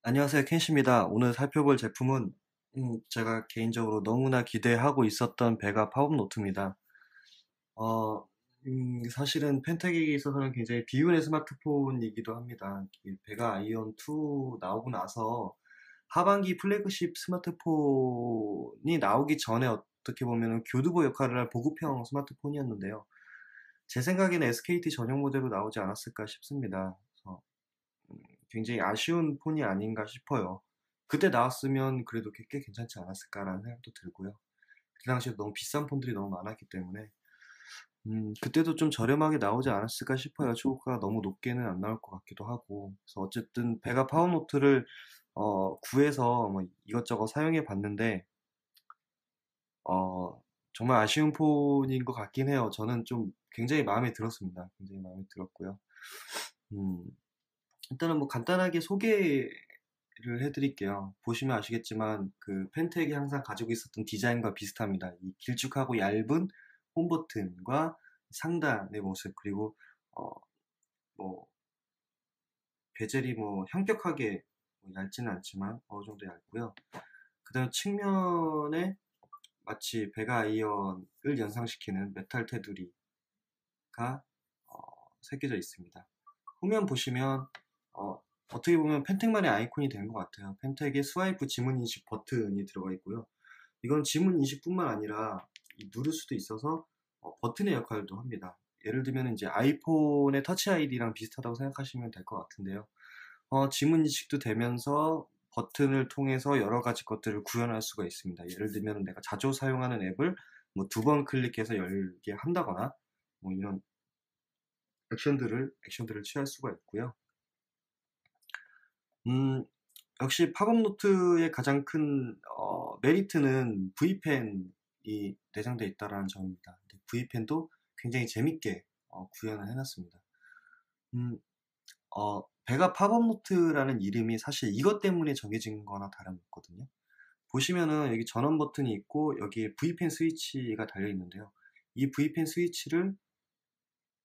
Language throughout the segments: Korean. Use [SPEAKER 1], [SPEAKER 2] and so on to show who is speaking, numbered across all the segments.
[SPEAKER 1] 안녕하세요, 켄시입니다. 오늘 살펴볼 제품은 제가 개인적으로 너무나 기대하고 있었던 베가 팝업노트입니다. 어, 사실은 펜텍에 있어서는 굉장히 비운의 스마트폰이기도 합니다. 이 베가 아이온 2 나오고 나서 하반기 플래그십 스마트폰이 나오기 전에 어떻게 보면 교두보 역할을 할 보급형 스마트폰이었는데요. 제 생각에는 SKT 전용 모델로 나오지 않았을까 싶습니다. 그래서 음, 굉장히 아쉬운 폰이 아닌가 싶어요. 그때 나왔으면 그래도 꽤 괜찮지 않았을까라는 생각도 들고요. 그 당시에 너무 비싼 폰들이 너무 많았기 때문에 그때도 좀 저렴하게 나오지 않았을까 싶어요. 초고가가 너무 높게는 안 나올 것 같기도 하고. 그래서 어쨌든 베가 파워노트를 구해서 뭐 이것저것 사용해 봤는데 정말 아쉬운 폰인 것 같긴 해요. 저는 좀 굉장히 마음에 들었습니다. 굉장히 마음에 들었고요. 음, 일단은 뭐 간단하게 소개를 해드릴게요. 보시면 아시겠지만 그 펜텍이 항상 가지고 있었던 디자인과 비슷합니다. 이 길쭉하고 얇은 홈 버튼과 상단의 모습 그리고 어, 뭐 베젤이 뭐 현격하게 뭐 얇지는 않지만 어느 정도 얇고요. 그다음 측면에 마치 베가 아이언을 연상시키는 메탈 테두리가 새겨져 있습니다. 후면 보시면 어떻게 보면 펜텍만의 아이콘이 된 것 같아요. 펜텍에 스와이프 지문 인식 버튼이 들어가 있고요. 이건 지문 인식뿐만 아니라 누를 수도 있어서 버튼의 역할도 합니다. 예를 들면 이제 아이폰의 터치 아이디랑 비슷하다고 생각하시면 될 것 같은데요. 지문 인식도 되면서 버튼을 통해서 여러 가지 것들을 구현할 수가 있습니다. 예를 들면 내가 자주 사용하는 앱을 뭐 두 번 클릭해서 열게 한다거나 뭐 이런 액션들을 취할 수가 있고요. 음, 역시 팝업 노트의 가장 큰 메리트는 V펜이 내장되어 있다는 점입니다. V펜도 굉장히 재밌게 구현을 해놨습니다. 음, 베가 팝업 노트라는 이름이 사실 이것 때문에 정해진 거나 다름없거든요. 보시면은 여기 전원 버튼이 있고 여기에 V펜 스위치가 달려 있는데요. 이 V펜 스위치를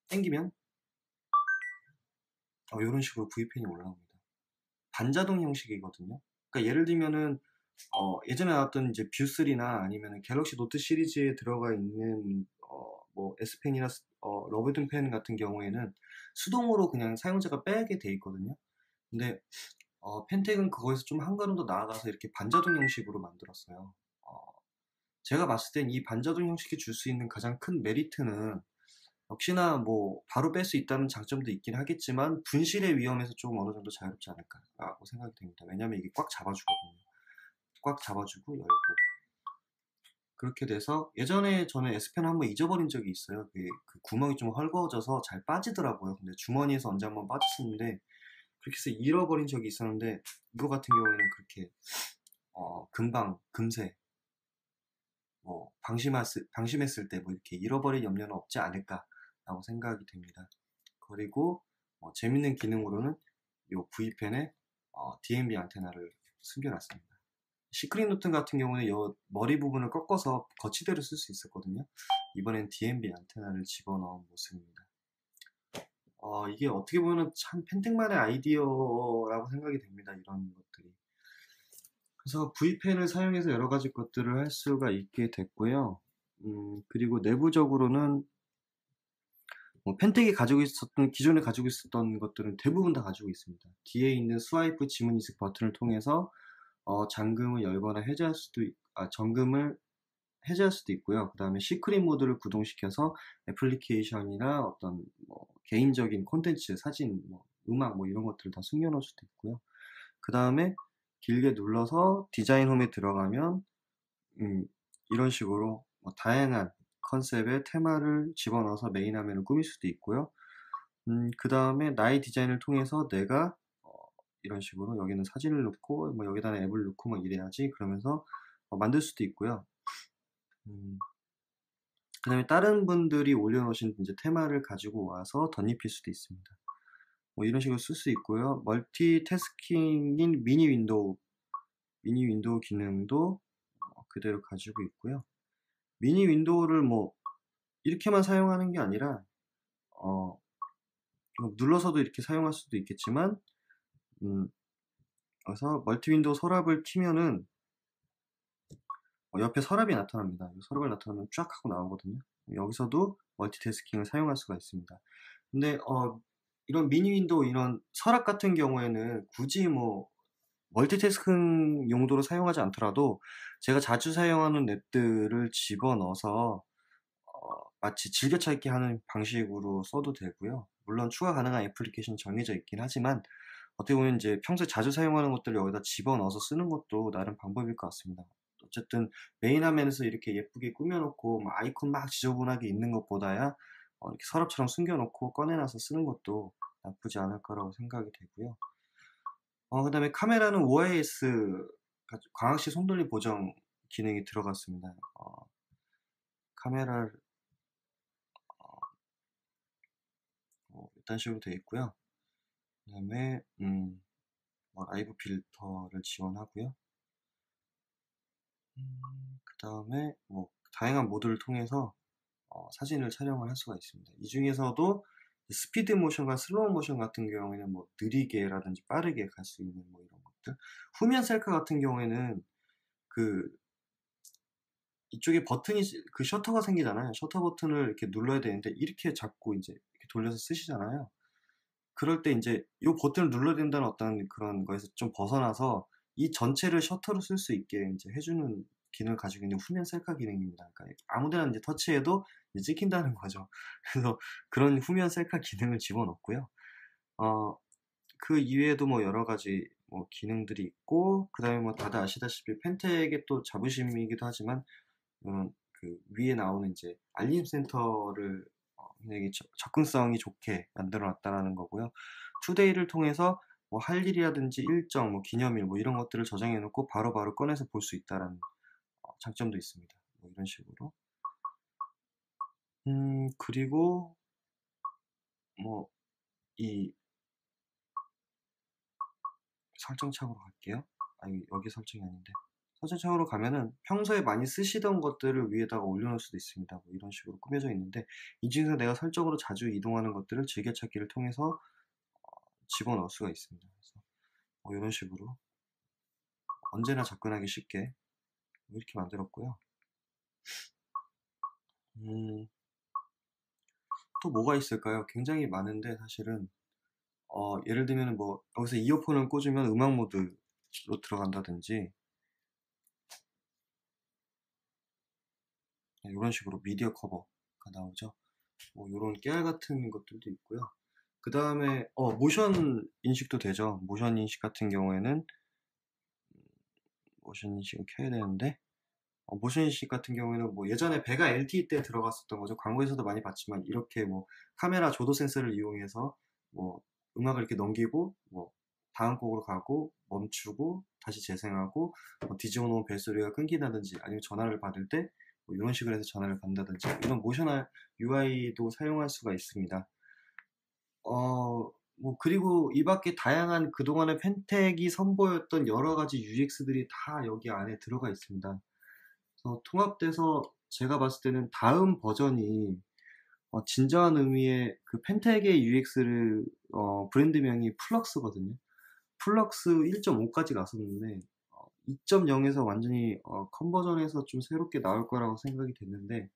[SPEAKER 1] 당기면 이런 식으로 V펜이 올라옵니다. 반자동 형식이거든요. 그러니까 예를 들면은 예전에 나왔던 이제 뷰3나 아니면 갤럭시 노트 시리즈에 들어가 있는 뭐 S펜이나 러브든 펜 같은 경우에는 수동으로 그냥 사용자가 빼게 돼 있거든요. 근데 펜텍은 그거에서 좀 한 걸음 더 나아가서 이렇게 반자동 형식으로 만들었어요. 어, 제가 봤을 땐 이 반자동 형식이 줄 수 있는 가장 큰 메리트는 역시나 뭐 바로 뺄 수 있다는 장점도 있긴 하겠지만 분실의 위험에서 조금 어느 정도 자유롭지 않을까라고 생각이 됩니다. 왜냐하면 이게 꽉 잡아주거든요. 꽉 잡아주고 열고 그렇게 돼서 예전에 저는 S펜 한번 잊어버린 적이 있어요. 그 구멍이 좀 헐거워져서 잘 빠지더라고요. 근데 주머니에서 언제 한번 빠졌었는데 그렇게 해서 잃어버린 적이 있었는데 이거 같은 경우에는 그렇게 금방 금세 뭐 방심했을 때 뭐 이렇게 잃어버릴 염려는 없지 않을까라고 생각이 됩니다. 그리고 재밌는 기능으로는 이 V펜에 DMB 안테나를 숨겨놨습니다. 시크릿 노트 같은 경우는 이 머리 부분을 꺾어서 거치대로 쓸 수 있었거든요. 이번엔 DMB 안테나를 집어넣은 모습입니다. 이게 어떻게 보면 참 펜텍만의 아이디어라고 생각이 됩니다. 이런 것들이. 그래서 V펜을 사용해서 여러 가지 것들을 할 수가 있게 됐고요. 그리고 내부적으로는 뭐 펜텍이 가지고 있었던 기존에 가지고 있었던 것들은 대부분 다 가지고 있습니다. 뒤에 있는 스와이프 지문 인식 버튼을 통해서 잠금을 열거나 해제할 수도 잠금을 해제할 수도 있고요. 그 다음에 시크릿 모드를 구동시켜서 애플리케이션이나 어떤 뭐 개인적인 콘텐츠, 사진, 뭐 음악 뭐 이런 것들을 다 숨겨놓을 수도 있고요. 그 다음에 길게 눌러서 디자인 홈에 들어가면 이런 식으로 뭐 다양한 컨셉의 테마를 집어넣어서 메인 화면을 꾸밀 수도 있고요. 그 다음에 나의 디자인을 통해서 내가 이런 식으로 여기는 사진을 넣고 뭐 여기다 앱을 넣고 뭐 이래야지 그러면서 만들 수도 있고요. 그 다음에 다른 분들이 올려놓으신 이제 테마를 가지고 와서 덧입힐 수도 있습니다. 뭐 이런 식으로 쓸 수 있고요. 멀티태스킹인 미니 윈도우 기능도 그대로 가지고 있고요. 미니 윈도우를 뭐 이렇게만 사용하는 게 아니라 눌러서도 이렇게 사용할 수도 있겠지만 음, 그래서 멀티 윈도우 서랍을 키면은 옆에 서랍이 나타납니다. 서랍을 나타나면 쫙 하고 나오거든요. 여기서도 멀티태스킹을 사용할 수가 있습니다. 근데 이런 미니 윈도우 이런 서랍 같은 경우에는 굳이 뭐 멀티태스킹 용도로 사용하지 않더라도 제가 자주 사용하는 앱들을 집어넣어서 마치 즐겨찾기 하는 방식으로 써도 되고요. 물론 추가 가능한 애플리케이션이 정해져 있긴 하지만 어떻게 보면 이제 평소에 자주 사용하는 것들을 여기다 집어넣어서 쓰는 것도 나름 방법일 것 같습니다. 어쨌든 메인 화면에서 이렇게 예쁘게 꾸며놓고 막 아이콘 막 지저분하게 있는 것보다야 이렇게 서랍처럼 숨겨놓고 꺼내놔서 쓰는 것도 나쁘지 않을 거라고 생각이 되고요. 그 다음에 카메라는 OIS 광학시 손돌림 보정 기능이 들어갔습니다. 카메라를 이런 식으로 되어 있고요. 그 다음에 라이브 필터를 지원하고요. 그 다음에 뭐 다양한 모드를 통해서 사진을 촬영을 할 수가 있습니다. 이 중에서도 스피드 모션과 슬로우 모션 같은 경우에는 뭐 느리게라든지 빠르게 갈 수 있는 뭐 이런 것들. 후면 셀카 같은 경우에는 그 이쪽에 버튼이 그 셔터가 생기잖아요. 셔터 버튼을 이렇게 눌러야 되는데 이렇게 잡고 이제 이렇게 돌려서 쓰시잖아요. 그럴 때 이제 이 버튼을 눌러야 된다는 어떤 그런 거에서 좀 벗어나서 이 전체를 셔터로 쓸 수 있게 이제 해주는 기능을 가지고 있는 후면 셀카 기능입니다. 그러니까 아무데나 이제 터치해도 이제 찍힌다는 거죠. 그래서 그런 후면 셀카 기능을 집어넣고요. 그 이외에도 뭐 여러 가지 뭐 기능들이 있고, 그 다음에 뭐 다들 아시다시피 펜텍의 또 자부심이기도 하지만, 그 위에 나오는 이제 알림 센터를 굉장히 접근성이 좋게 만들어 놨다라는 거고요. 투데이를 통해서 뭐 할 일이라든지 일정, 뭐 기념일 뭐 이런 것들을 저장해 놓고 바로바로 꺼내서 볼 수 있다라는 장점도 있습니다. 뭐 이런 식으로. 그리고 뭐 이 설정창으로 갈게요. 여기 설정이 아닌데. 설정창으로 가면은 평소에 많이 쓰시던 것들을 위에다가 올려놓을 수도 있습니다. 뭐 이런 식으로 꾸며져 있는데 이 중에서 내가 설정으로 자주 이동하는 것들을 즐겨찾기를 통해서 집어넣을 수가 있습니다. 그래서 뭐 이런 식으로 언제나 접근하기 쉽게 이렇게 만들었고요. 또 뭐가 있을까요? 굉장히 많은데 사실은 예를 들면 뭐 여기서 이어폰을 꽂으면 음악 모드로 들어간다든지 이런 식으로 미디어 커버가 나오죠. 뭐 이런 깨알 같은 것들도 있고요. 그 다음에 모션 인식도 되죠. 모션 인식 같은 경우에는 모션 인식을 켜야 되는데 모션 인식 같은 경우에는 뭐 예전에 배가 LTE 때 들어갔었던 거죠. 광고에서도 많이 봤지만 이렇게 뭐 카메라 조도 센서를 이용해서 뭐 음악을 이렇게 넘기고 뭐 다음 곡으로 가고 멈추고 다시 재생하고 뭐 뒤집어 놓은 벨소리가 끊긴다든지 아니면 전화를 받을 때 뭐 이런 식으로 해서 전화를 받는다든지 이런 모션 UI도 사용할 수가 있습니다. 뭐 그리고 이 밖에 다양한 그동안의 펜텍이 선보였던 여러 가지 UX들이 다 여기 안에 들어가 있습니다. 그래서 통합돼서 제가 봤을 때는 다음 버전이 진정한 의미의 그 펜텍의 UX를 브랜드명이 플럭스거든요. 플럭스 1.5까지 갔었는데 2.0에서 완전히 컨버전해서 좀 새롭게 나올 거라고 생각이 됐는데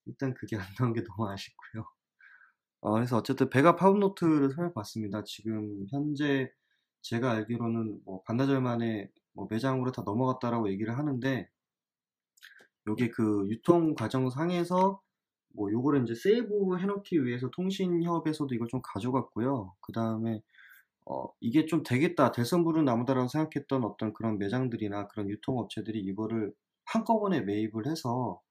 [SPEAKER 1] 일단 그게 안 나온 게 너무 아쉽고요. 그래서 어쨌든 배가 팝업노트를 살펴봤습니다. 지금 현재 제가 알기로는 뭐 반나절 만에 뭐 매장으로 다 넘어갔다라고 얘기를 하는데 요게 그 유통 과정 상에서 뭐 요거를 이제 세이브 해놓기 위해서 통신협에서도 이걸 좀 가져갔고요. 그 다음에 이게 좀 되겠다, 될선부른 나무다라고 생각했던 어떤 그런 매장들이나 그런 유통업체들이 이거를 한꺼번에 매입을 해서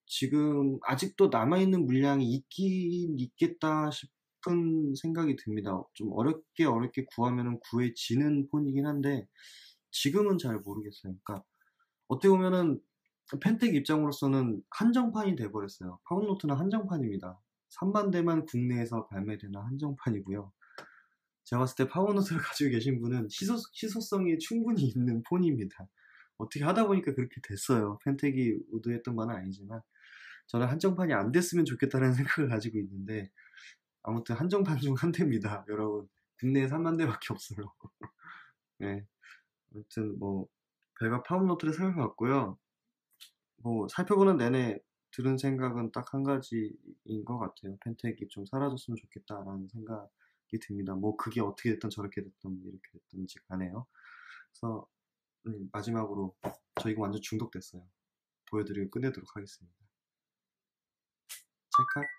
[SPEAKER 1] 지금 아직도 남아있는 물량이 있긴 있겠다 싶은 생각이 듭니다. 좀 어렵게 구하면은 구해지는 폰이긴 한데 지금은 잘 모르겠어요. 그러니까 어떻게 보면은 펜텍 입장으로서는 한정판이 돼버렸어요. 파운노트는 한정판입니다. 3만 대만 국내에서 발매되는 한정판이고요. 제가 봤을 때 파워노트를 가지고 계신 분은 희소성이 충분히 있는 폰입니다. 어떻게 하다 보니까 그렇게 됐어요. 펜텍이 의도했던 바는 아니지만 저는 한정판이 안 됐으면 좋겠다는 생각을 가지고 있는데 아무튼 한정판 중 한 대입니다. 여러분 국내에 3만 대밖에 없어요. 네. 아무튼 뭐 배가 파운노트를 살펴봤고요. 뭐 살펴보는 내내 들은 생각은 딱 한 가지인 것 같아요. 펜텍이 좀 사라졌으면 좋겠다라는 생각이 듭니다. 뭐 그게 어떻게 됐든 저렇게 됐든 뭐 이렇게 됐든지 간에요. 그래서 마지막으로 저 이거 완전 중독됐어요. 보여드리고 끝내도록 하겠습니다. 찰칵.